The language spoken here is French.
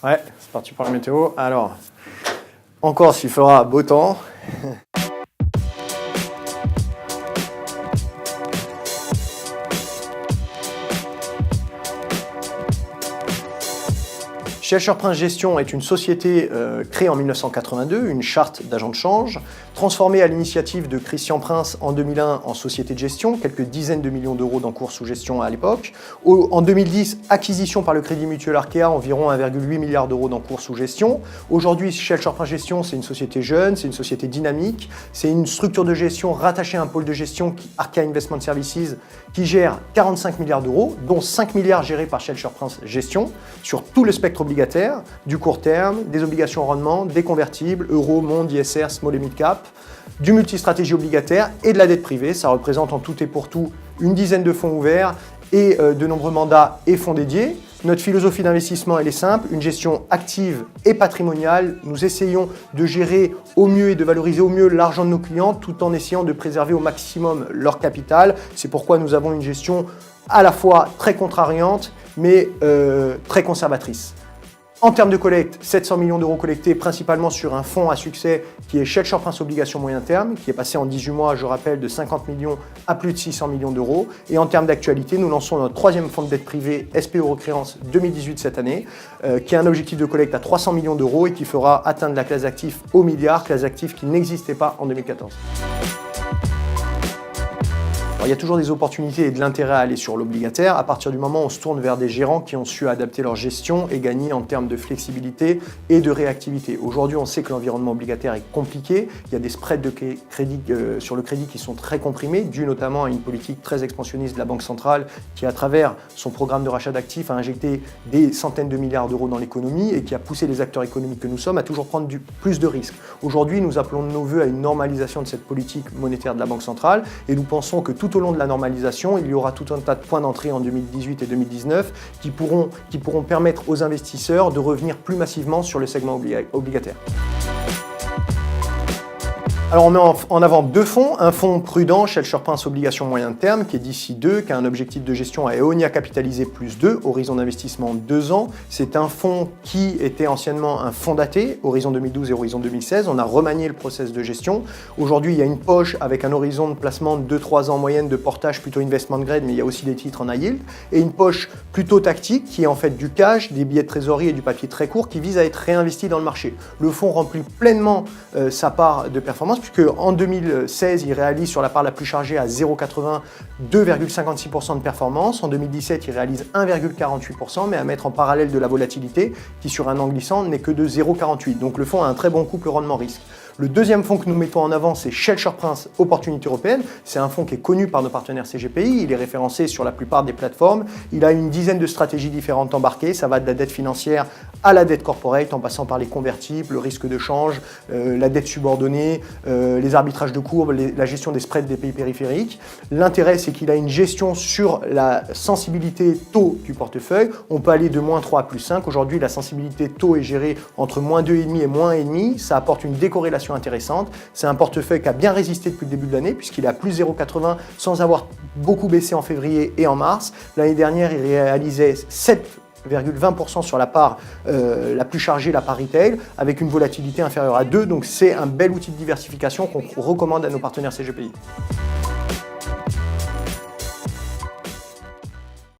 Ouais, c'est parti pour la météo. Alors, en Corse, il fera beau temps. Shelter Prince Gestion est une société créée en 1982, une charte d'agent de change, transformée à l'initiative de Christian Prince en 2001 en société de gestion, quelques dizaines de millions d'euros d'encours sous gestion à l'époque. En 2010, acquisition par le Crédit Mutuel Arkea, environ 1,8 milliard d'euros d'encours sous gestion. Aujourd'hui, Shelter Prince Gestion, c'est une société jeune, c'est une société dynamique, c'est une structure de gestion rattachée à un pôle de gestion, Arkea Investment Services, qui gère 45 milliards d'euros, dont 5 milliards gérés par Shelter Prince Gestion, sur tout le spectre obligataire, du court terme, des obligations en rendement, des convertibles, euros, monde, ISR, small et mid cap, du multistratégie obligataire et de la dette privée. Ça représente en tout et pour tout une dizaine de fonds ouverts et de nombreux mandats et fonds dédiés. Notre philosophie d'investissement, elle est simple, une gestion active et patrimoniale. Nous essayons de gérer au mieux et de valoriser au mieux l'argent de nos clients tout en essayant de préserver au maximum leur capital. C'est pourquoi nous avons une gestion à la fois très contrariante mais très conservatrice. En termes de collecte, 700 millions d'euros collectés principalement sur un fonds à succès qui est Shelter Prince Obligation Moyen Terme, qui est passé en 18 mois, je rappelle, de 50 millions à plus de 600 millions d'euros. Et en termes d'actualité, nous lançons notre troisième fonds de dette privée SPE Eurocréance 2018 cette année, qui a un objectif de collecte à 300 millions d'euros et qui fera atteindre la classe d'actifs au milliard, classe d'actifs qui n'existait pas en 2014. Alors, il y a toujours des opportunités et de l'intérêt à aller sur l'obligataire à partir du moment où on se tourne vers des gérants qui ont su adapter leur gestion et gagner en termes de flexibilité et de réactivité. Aujourd'hui, on sait que l'environnement obligataire est compliqué. Il y a des spreads de crédit, sur le crédit qui sont très comprimés, dû notamment à une politique très expansionniste de la Banque centrale qui, à travers son programme de rachat d'actifs, a injecté des centaines de milliards d'euros dans l'économie et qui a poussé les acteurs économiques que nous sommes à toujours prendre plus de risques. Aujourd'hui, nous appelons de nos voeux à une normalisation de cette politique monétaire de la Banque centrale et nous pensons que tout au long de la normalisation, il y aura tout un tas de points d'entrée en 2018 et 2019 qui pourront permettre aux investisseurs de revenir plus massivement sur le segment obligataire. Alors on met en avant deux fonds, un fonds prudent, Shelter Prince Obligation Moyen Terme, qui est d'ici 2, qui a un objectif de gestion à Eonia capitalisé plus 2, horizon d'investissement 2 ans. C'est un fonds qui était anciennement un fonds daté, horizon 2012 et horizon 2016. On a remanié le process de gestion. Aujourd'hui, il y a une poche avec un horizon de placement de 2-3 ans en moyenne de portage plutôt investment grade, mais il y a aussi des titres en high yield, et une poche plutôt tactique qui est en fait du cash, des billets de trésorerie et du papier très court qui vise à être réinvesti dans le marché. Le fonds remplit pleinement sa part de performance, puisque en 2016, il réalise sur la part la plus chargée à 0,80, 2,56% de performance. En 2017, il réalise 1,48%, mais à mettre en parallèle de la volatilité, qui sur un an glissant n'est que de 0,48. Donc le fonds a un très bon couple rendement-risque. Le deuxième fonds que nous mettons en avant, c'est Shelter Prince Opportunité Européenne. C'est un fonds qui est connu par nos partenaires CGPI. Il est référencé sur la plupart des plateformes. Il a une dizaine de stratégies différentes embarquées. Ça va de la dette financière à la dette corporate, en passant par les convertibles, le risque de change, la dette subordonnée, les arbitrages de courbes, la gestion des spreads des pays périphériques. L'intérêt, c'est qu'il a une gestion sur la sensibilité taux du portefeuille. On peut aller de -3 à +5. Aujourd'hui, la sensibilité taux est gérée entre -2,5 et -1,5. Ça apporte une décorrélation intéressante. C'est un portefeuille qui a bien résisté depuis le début de l'année puisqu'il est à plus 0,80 sans avoir beaucoup baissé en février et en mars. L'année dernière, il réalisait 7,20% sur la part la plus chargée, la part retail, avec une volatilité inférieure à 2. Donc c'est un bel outil de diversification qu'on recommande à nos partenaires CGPI.